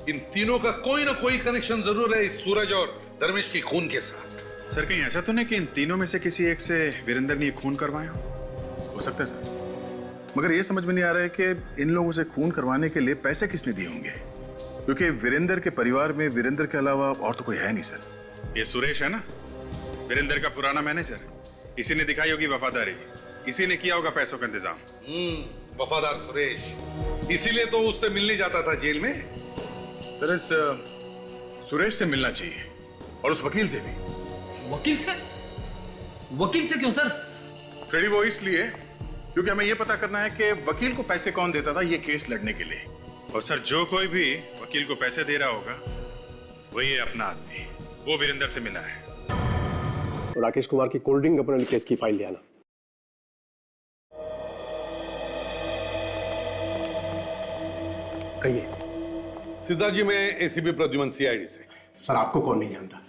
इन तीनों का कोई ना कोई कनेक्शन जरूर है इस सूरज और धर्मेश की खून के साथ। सर कहीं ऐसा तो नहीं कि इन तीनों में से किसी एक से वीरेंद्र ने खून करवाया हो सकता है सर, मगर ये समझ में नहीं आ रहा है कि इन लोगों से खून करवाने के लिए पैसे किसने दिए होंगे, क्योंकि वीरेंद्र के परिवार में वीरेंद्र के अलावा और तो कोई है नहीं सर। ये सुरेश है ना, वीरेंद्र का पुराना मैनेजर, इसी ने दिखाई होगी वफादारी, इसी ने किया होगा पैसों का इंतजाम। वफादार सुरेश, इसीलिए तो उससे मिलने जाता था जेल में। सर इस सुरेश से मिलना चाहिए और उस वकील से भी। वकील से? वकील से क्यों सर? फ्रेडी, वो इसलिए क्योंकि हमें यह पता करना है कि वकील को पैसे कौन देता था ये केस लड़ने के लिए। और सर जो कोई भी वकील को पैसे दे रहा होगा वही है अपना आदमी, वो वीरेंद्र से मिला है। राकेश कुमार की कोल्ड ड्रिंक अपने केस की फाइल ले आना। कहिए। सिद्धार्थ जी, मैं एसीपी प्रद्युमन, सीआईडी से। सर आपको कौन नहीं जानता,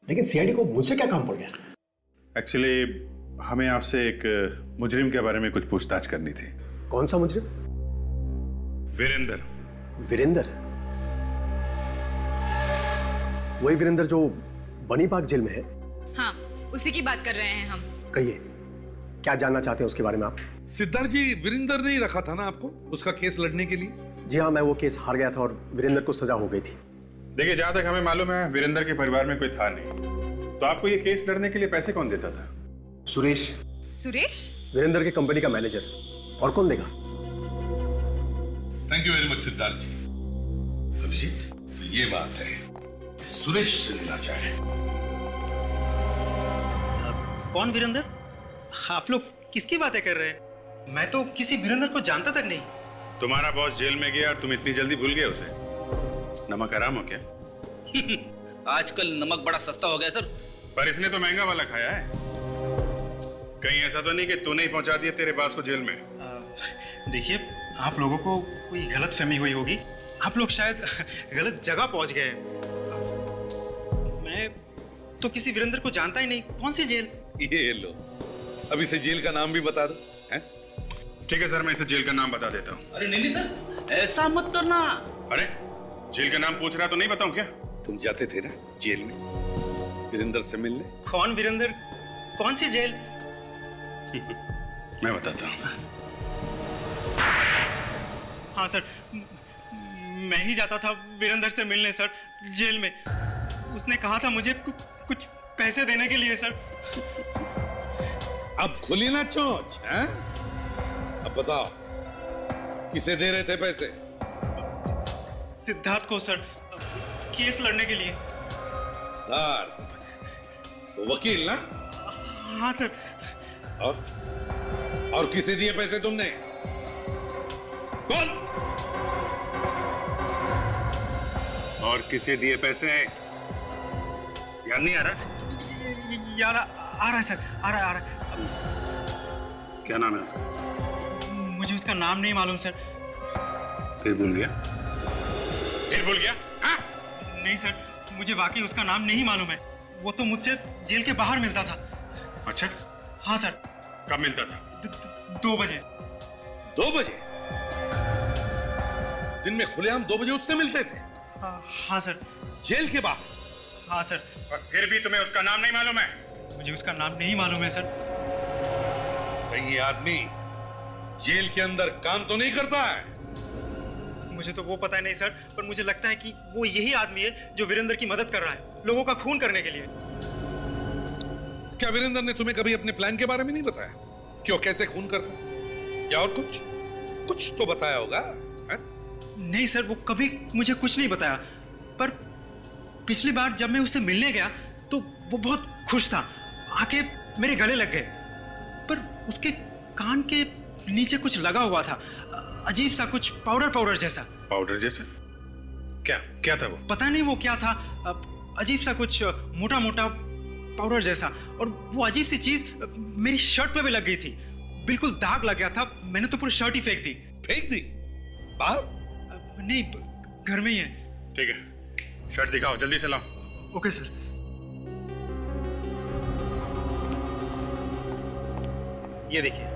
लेकिन सीआईडी को मुझसे क्या काम पड़ गया? एक्चुअली हमें आपसे एक मुजरिम के बारे में कुछ पूछताछ करनी थी। कौन सा मुजरिम? वीरेंद्र। वीरेंद्र? वही वीरेंद्र जो बनी पार्क जेल में है? हाँ, उसी की बात कर रहे हैं हम। कहिए, क्या जानना चाहते हैं उसके बारे में आप? सिद्धार्थ जी, वीरेंद्र ने ही रखा था ना आपको उसका केस लड़ने के लिए? जी हाँ, मैं वो केस हार गया था और वीरेंद्र को सजा हो गई थी। देखिए, जहां तक हमें मालूम है वीरेंद्र के परिवार में कोई था नहीं, तो आपको ये केस लड़ने के लिए पैसे कौन देता था? सुरेश। सुरेश? वीरेंद्र की कंपनी का मैनेजर, और कौन देगा? Thank you very much Siddharth ji. Abhijit, तो ये बात है, सुरेश से मिला जाए। कौन वीरेंद्र? आप लोग किसकी बातें कर रहे हैं? मैं तो किसी वीरेंद्र को जानता तक नहीं। तुम्हारा बॉस जेल में गया और तुम इतनी जल्दी भूल गए उसे? नमक हराम हो क्या? आजकल नमक बड़ा सस्ता हो गया सर। पर इसने तो महंगा वाला खाया है। कहीं ऐसा तो नहीं कि तूने ही पहुंचा दिया तेरे पास को जेल में? देखिए, आप लोगों को कोई गलत फहमी हुई होगी। आप लोग शायद गलत जगह पहुंच गए हैं। मैं तो किसी वीरेंद्र को जानता ही नहीं। कौन सी जेल? ये लो, अब इसे जेल का नाम भी बता दो। ठीक है सर, मैं इसे जेल का नाम बता देता हूँ। अरे नहीं सर, ऐसा मत करना। अरे जेल का नाम पूछ रहा तो नहीं बताऊं क्या? तुम जाते थे ना जेल में वीरेंद्र से मिलने? कौन वीरेंद्र? कौन सी जेल? मैं बताता हूँ। हाँ सर, मैं ही जाता था वीरेंद्र से मिलने सर, जेल में। उसने कहा था मुझे कुछ पैसे देने के लिए सर। अब खुली ना चोंच, हैं? अब बताओ, किसे दे रहे थे पैसे? सिद्धार्थ को सर, केस लड़ने के लिए। सिद्धार्थ, वो वकील ना? हाँ सर। और किसे दिए पैसे तुमने? बोल। और किसे दिए पैसे? याद नहीं आ रहा? याद आ रहा है सर, आ रहा है। क्या नाम है उसका? मुझे उसका नाम नहीं मालूम सर। फिर भूल गया? हाँ? नहीं सर, मुझे वाकई उसका नाम नहीं मालूम है। वो तो मुझसे जेल के बाहर मिलता था। अच्छा? हाँ सर। कब मिलता था? 2 बजे। 2 बजे? दिन में खुलेआम 2 बजे उससे मिलते थे? हाँ सर। जेल के बाहर? हाँ सर। और फिर भी तुम्हें उसका नाम नहीं मालूम है? मुझे उसका नाम नहीं मालूम है सर। कहीं ये आदमी जेल के अंदर काम तो नहीं करता है? मुझे तो वो पता नहीं सर, पर मुझे लगता है कि वो यही आदमी है जो वीरेंद्र की मदद कर रहा है, लोगों का खून करने के लिए। क्या वीरेंद्र ने तुम्हें कभी अपने प्लान के बारे में नहीं बताया? क्यों, कैसे खून करता? या और कुछ तो बताया होगा? है? नहीं सर, वो कभी मुझे कुछ नहीं बताया। पर पिछली बार जब मैं उससे मिलने गया तो वो बहुत खुश था, आके मेरे गले लग गए। पर उसके कान के नीचे कुछ लगा हुआ था, अजीब सा, कुछ पाउडर जैसा। पाउडर जैसा? क्या था वो? पता नहीं वो क्या था, अजीब सा कुछ मोटा मोटा पाउडर जैसा। और वो अजीब सी चीज मेरी शर्ट पे भी लग गई थी, बिल्कुल दाग लग गया था। मैंने तो पूरी शर्ट ही फेंक दी। फेंक दी? बाहर? नहीं, घर में ही है। ठीक है, शर्ट दिखाओ, जल्दी से लाओ। Okay sir. ये देखिए।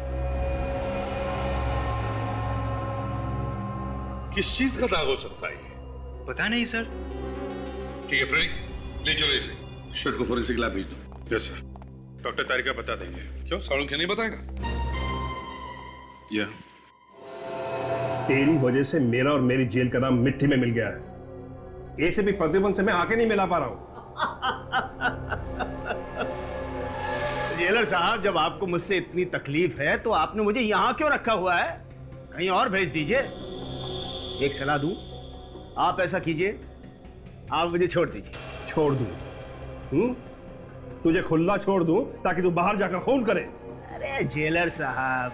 किस चीज का दाग हो सकता है? पता नहीं सर। ठीक है फ्रेडी, ले चलो इसे, शर्ट को फोरेंसिक लैब भेज दो। Yes sir. डॉक्टर तारिका बता देंगे। क्यों, सालुंखे नहीं बताएगा? या तेरी वजह से मेरा और मेरी जेल का नाम मिट्टी में मिल गया है। ऐसे भी प्रतिबंध से मैं आके नहीं मिला पा रहा हूं। जेलर साहब, जब आपको मुझसे इतनी तकलीफ है तो आपने मुझे यहां क्यों रखा हुआ है? कहीं और भेज दीजिए। एक सलाह दूं, आप ऐसा कीजिए, आप मुझे छोड़ दीजिए। छोड़ दूं? तुझे खुला छोड़ दूं ताकि तू बाहर जाकर खून करे? अरे जेलर साहब,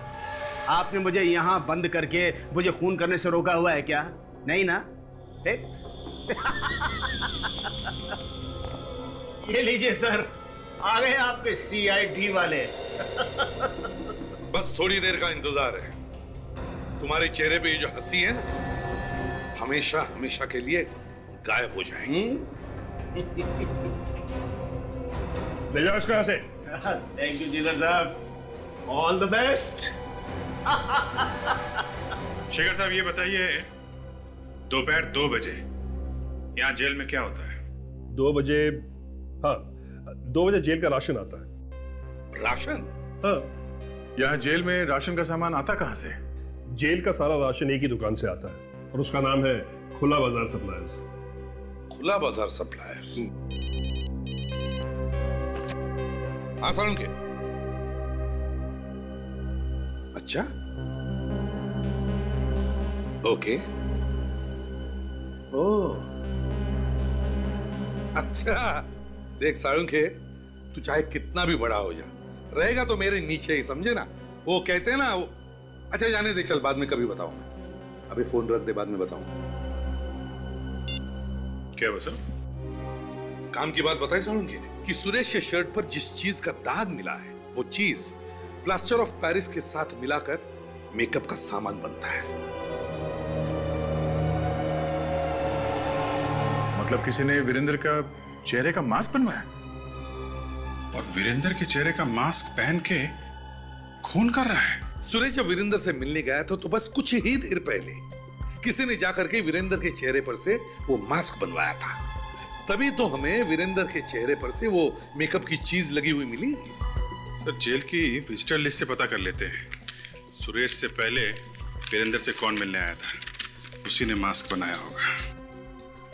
आपने मुझे यहाँ बंद करके मुझे खून करने से रोका हुआ है क्या? नहीं ना? ये लीजिए सर, आ गए आपके CID वाले। बस थोड़ी देर का इंतजार है। तुम्हारे चेहरे पे ये जो हंसी है ना, हमेशा हमेशा के लिए गायब हो जाएगी। ले जाओ इसको यहाँ से। थैंक यू जेलर साहब, ऑल द बेस्ट। शेखर साहब, ये बताइए, दोपहर 2 बजे यहाँ जेल में क्या होता है? 2 बजे, हाँ 2 बजे जेल का राशन आता है। राशन? हाँ। यहाँ जेल में राशन का सामान आता कहाँ से? जेल का सारा राशन एक ही दुकान से आता है और उसका नाम है खुला बाजार सप्लायर्स। खुला बाजार सप्लायर्स? हाँ सालुंखे। अच्छा, ओके। ओह अच्छा, देख सालुंखे, तू चाहे कितना भी बड़ा हो जा, रहेगा तो मेरे नीचे ही, समझे ना? वो कहते हैं ना वो, अच्छा जाने दे, चल बाद में कभी बताऊंगा। अभी फोन रख दे, बाद में बताऊंगा। क्या वो सर? काम की बात बताई सालुंखे ने कि सुरेश के शर्ट पर जिस चीज का दाग मिला है, वो चीज प्लास्टर ऑफ पेरिस के साथ मिलाकर मेकअप का सामान बनता है। मतलब किसी ने वीरेंद्र का चेहरे का मास्क बनवाया और वीरेंद्र के चेहरे का मास्क पहन के खून कर रहा है। सुरेश जब वीरेंद्र से मिलने गया था तो बस कुछ ही देर पहले किसी ने जाकर के वीरेंद्र के चेहरे पर से वो मास्क बनवाया था। तभी तो हमें वीरेंद्र के चेहरे पर से वो मेकअप की चीज लगी हुई मिली। सर जेल की विजिटर लिस्ट से पता कर लेते हैं। सुरेश से पहले वीरेंद्र से कौन मिलने आया था, उसी ने मास्क बनाया होगा।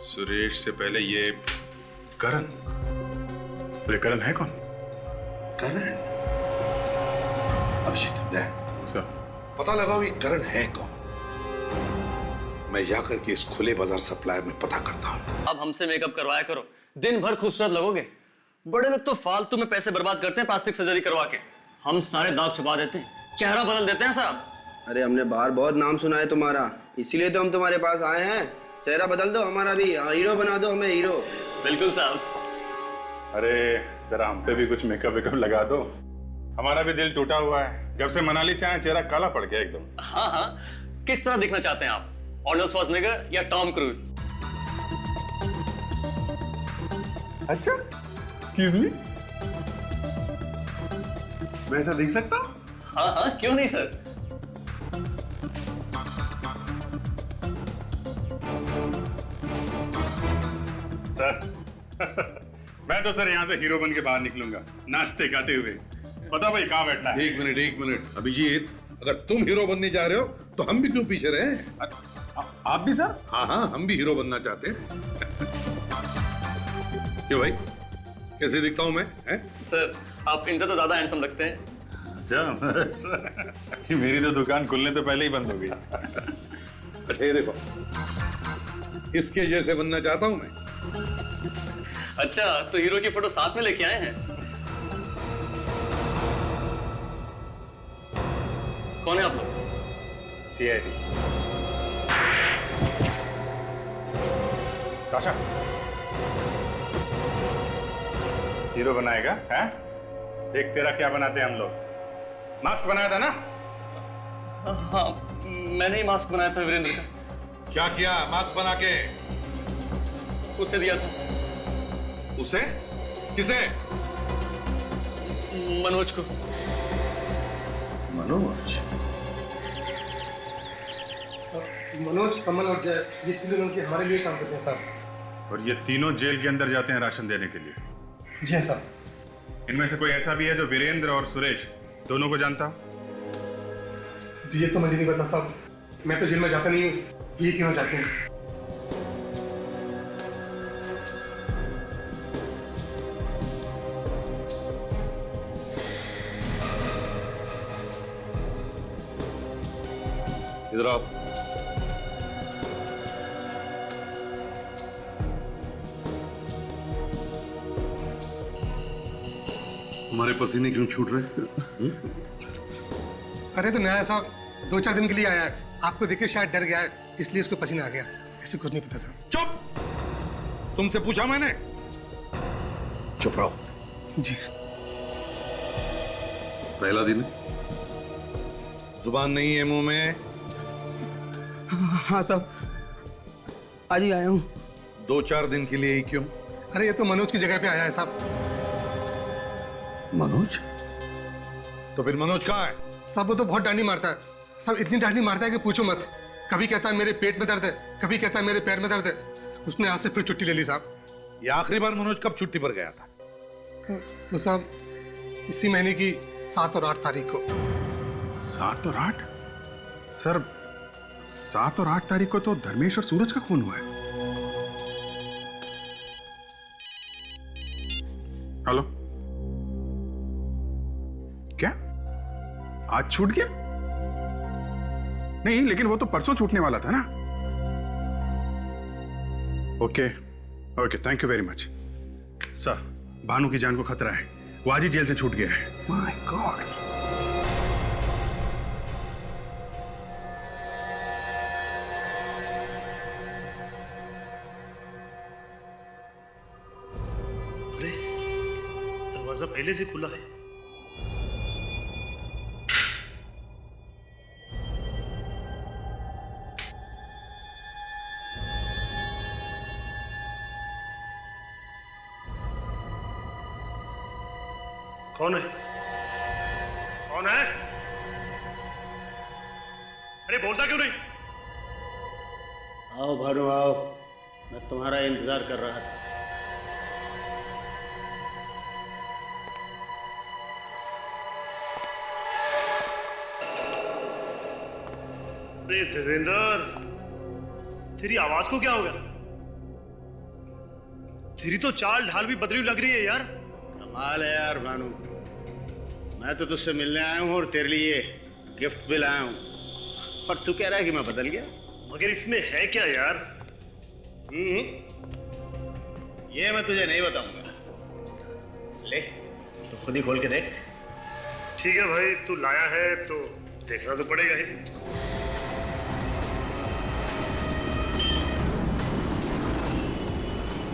सुरेश से पहले ये करण। ये करण है कौन? करण? अभिजीत दे पता लगाओ ये करण है कौन। मैं जाकर के इस खुले बाजार सप्लायर में पता करता हूँ। अब हमसे मेकअप करवाया करो, दिन भर खूबसूरत लगोगे। बड़े लोग तो फालतू में पैसे बर्बाद करते हैं प्लास्टिक सर्जरी करवा के। हम सारे दाग छुपा देते हैं, चेहरा बदल देते हैं साहब। अरे हमने बाहर बहुत नाम सुना है तुम्हारा, इसीलिए तो हम तुम्हारे पास आए हैं। चेहरा बदल दो हमारा भी, हीरो बना दो हमें, हीरो। बिल्कुल साहब। अरे जरा हम पे भी कुछ मेकअप वेकअप लगा दो, हमारा भी दिल टूटा हुआ है। जब से मनाली से आए चेहरा काला पड़ गया एकदम। हाँ हाँ, किस तरह दिखना चाहते हैं आप, आर्नल्ड श्वार्ज़नेगर या टॉम क्रूज? अच्छा, एक्सक्यूज मी, मैं ऐसा देख सकता हूँ? हाँ हाँ, क्यों नहीं सर। सर मैं तो सर यहाँ से हीरो बन के बाहर निकलूंगा, नाचते गाते हुए। पता भाई कहाँ बैठना है? एक मिनट अभिजीत, अगर तुम हीरो बनने जा रहे हो तो हम भी क्यों पीछे रहे? आप भी सर? हाँ, हम भी हीरो बनना चाहते हैं। क्यों भाई, कैसे दिखता हूं मैं? सर आप इनसे तो ज्यादा हैंडसम लगते हैं। अच्छा, मेरी तो दुकान खुलने तो पहले ही बंद हो गई। अच्छा ये देखो, इसके जैसे बनना चाहता हूं मैं। अच्छा, तो हीरो की फोटो साथ में लेके आए हैं? कौन है आप लोग? CID। राशा, हीरो बनाएगा? हैं? देख तेरा क्या बनाते हैं हम लोग। मास्क बनाया था ना? हाँ, मैंने ही मास्क बनाया था वीरेंद्र का। क्या किया मास्क बना के? उसे दिया था। उसे? किसे? मनोज को। मनोज? मनोज, कमल और जय, ये तीनों लोग हमारे लिए काम करते हैं साहब। और ये तीनों जेल के अंदर जाते हैं राशन देने के लिए। जी हाँ साहब। इनमें से कोई ऐसा भी है जो वीरेंद्र और सुरेश दोनों को जानता हो? ये तो मुझे नहीं पता साहब, मैं तो जेल में जाता नहीं हूँ, ये तीनों जाते हैं। इधर आओ। हमारे पसीने क्यों छूट रहे? अरे तो नया साहब 2-4 दिन के लिए आया है, आपको देख के शायद डर गया है, इसलिए इसको पसीना आ गया। ऐसे कुछ नहीं पता साहब। चुप! तुमसे पूछा मैंने? चुप रहो। जी। पहला दिन है, जुबान नहीं है मुंह में। हाँ साहब, आज ही आया हूँ। 2-4 दिन के लिए ही क्यों? अरे ये तो मनोज की जगह पे आया है साहब। मनोज? तो फिर मनोज कहाँ है? साहब वो तो बहुत डांडी मारता है साहब, इतनी डांडी मारता है कि पूछो मत। कभी कहता है मेरे पेट में दर्द है, कभी कहता है मेरे पैर में दर्द है। उसने आज से फिर छुट्टी ले ली साहब। ये आखिरी बार मनोज कब छुट्टी पर गया था? वो साहब इसी महीने की 7 और 8 तारीख को। 7 और 8? सर 7 और 8 तारीख को तो धर्मेश और सूरज का खून हुआ है। हेलो, क्या आज छूट गया? नहीं, लेकिन वो तो परसों छूटने वाला था ना। Okay okay, thank you very much. Sir, Bhanu की जान को खतरा है, वो आज ही जेल से छूट गया है। My God. दरवाजा पहले से खुला है। कौन है? कौन है? अरे बोलता क्यों नहीं? आओ भानु आओ, मैं तुम्हारा इंतजार कर रहा था। अरे देवेंद्र, तेरी आवाज को क्या हो गया? तेरी तो चाल ढाल भी बदली लग रही है यार। कमाल है यार भानु, मैं तो तुझसे मिलने आया हूँ और तेरे लिए गिफ्ट भी लाया हूँ, पर तू कह रहा है कि मैं बदल गया। मगर इसमें है क्या यार? ये मैं तुझे नहीं बताऊंगा, ले तो खुद ही खोल के देख। ठीक है भाई, तू लाया है तो देखना तो पड़ेगा ही।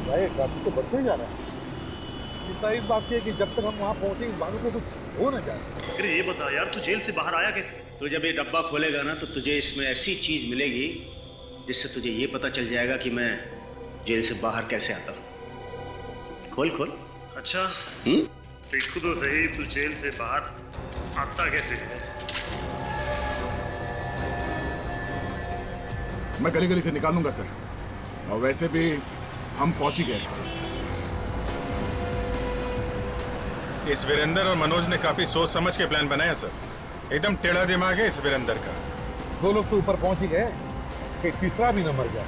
भाई ट्रैफिक तो बढ़ते जा रहा है। चिंता इस बात की है कि जब तक हम वहाँ पहुँचे बानू को कुछ हो ना जाए। अरे ये बता यार, तू जेल से बाहर आया कैसे? तो जब ये डब्बा खोलेगा ना तो तुझे इसमें ऐसी चीज मिलेगी जिससे तुझे ये पता चल जाएगा कि मैं जेल से बाहर कैसे आता हूँ। खोल खोल। अच्छा देखो तो सही, तू जेल से बाहर आता कैसे है? मैं गली गली से निकालूंगा सर, और वैसे भी हम पहुंच ही गए। इस वीरेंद्र और मनोज ने काफी सोच समझ के प्लान बनाया सर। एकदम टेढ़ा दिमाग है इस वीरेंद्र का। 2 लोग तो ऊपर पहुंच ही गए, एक तीसरा भी न मर गया।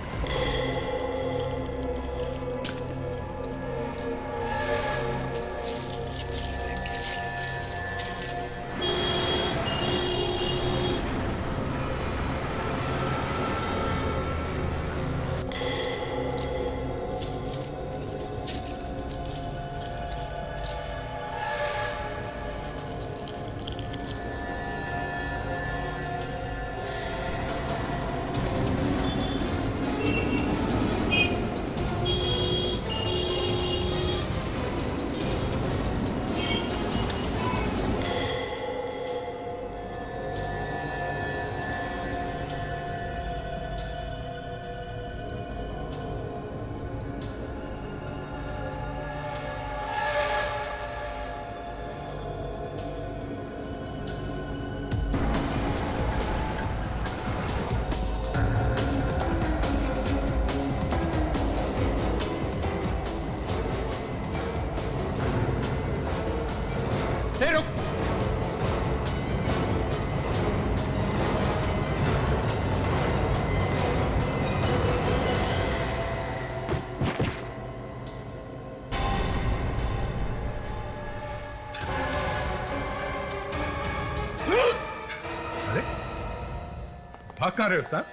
भाग कहाँ रहे उस्ताद?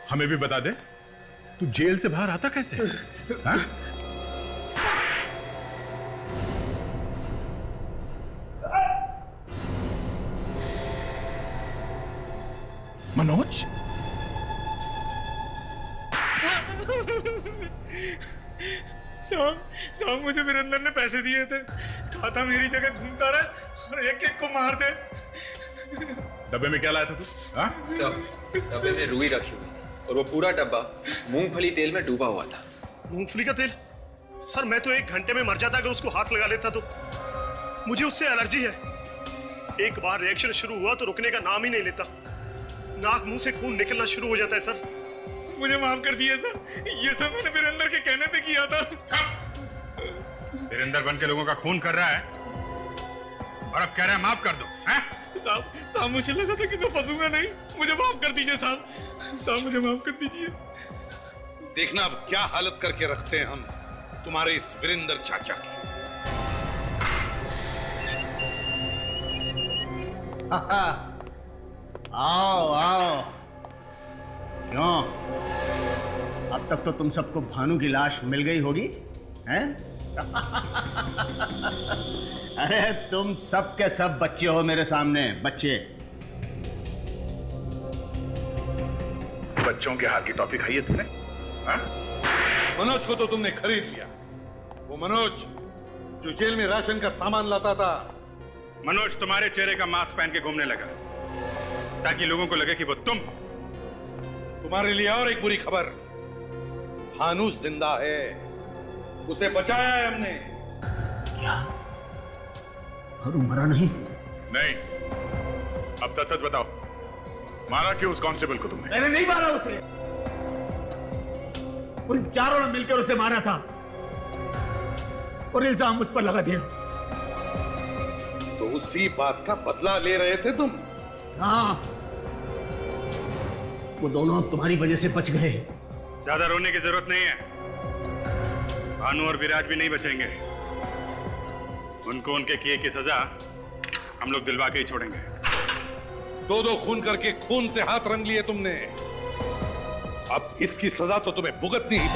हमें भी बता दे, तू जेल से बाहर आता कैसे? हाँ? मनोज? साहब मुझे वीरेंद्र ने पैसे दिए थे, कहा था मेरी जगह घूमता रहे और एक एक को मार दे। डब्बे में क्या लाया था तू? हाँ? सब डब्बे में रुई रखी हुई थी और वो पूरा डब्बा मूंगफली तेल में डूबा हुआ था। मूंगफली का तेल? सर मैं तो 1 घंटे में मर जाता अगर उसको हाथ लगा लेता तो। मुझे उससे एलर्जी है, एक बार रिएक्शन शुरू हुआ तो रुकने का नाम ही नहीं लेता। नाक मुंह से खून निकलना शुरू हो जाता है सर। मुझे माफ कर दिया सर, ये सब मैंने वीरेंद्र के कहने पे किया था। वीरेंद्र बन के लोगों का खून कर रहा है और अब कह रहा है माफ कर दो। साहब मुझे लगा था कि मैं फंसूंगा नहीं, मुझे माफ कर दीजिए साहब, मुझे माफ कर दीजिए। देखना अब क्या हालत करके रखते हैं हम तुम्हारे इस वीरेंद्र चाचा की। आओ आओ। क्यों, अब तक तो तुम सबको भानु की लाश मिल गई होगी, हैं? अरे तुम सब के सब बच्चे हो मेरे सामने, बच्चे। बच्चों के हाथ की टॉफी खाई है तूने? हाँ? मनोज को तो तुमने खरीद लिया, वो मनोज जो जेल में राशन का सामान लाता था। मनोज तुम्हारे चेहरे का मास्क पहन के घूमने लगा ताकि लोगों को लगे कि वो तुम। तुम्हारे लिए और एक बुरी खबर, भानु जिंदा है, उसे बचाया है हमने। क्या? और वो मरा नहीं? नहीं, अब सच सच बताओ, मारा क्यों उस कांस्टेबल को तुमने? मैंने नहीं मारा उसे, उन चारों ने मिलकर उसे मारा था और इल्जाम मुझ पर लगा दिया। तो उसी बात का बदला ले रहे थे तुम? हाँ, वो दोनों अब तुम्हारी वजह से बच गए। ज्यादा रोने की जरूरत नहीं है, भानु और विराज भी नहीं बचेंगे। उनको उनके किए की सजा हम लोग दिलवा के ही छोड़ेंगे। दो खून करके खून से हाथ रंग लिए तुमने, अब इसकी सजा तो तुम्हें भुगतनी ही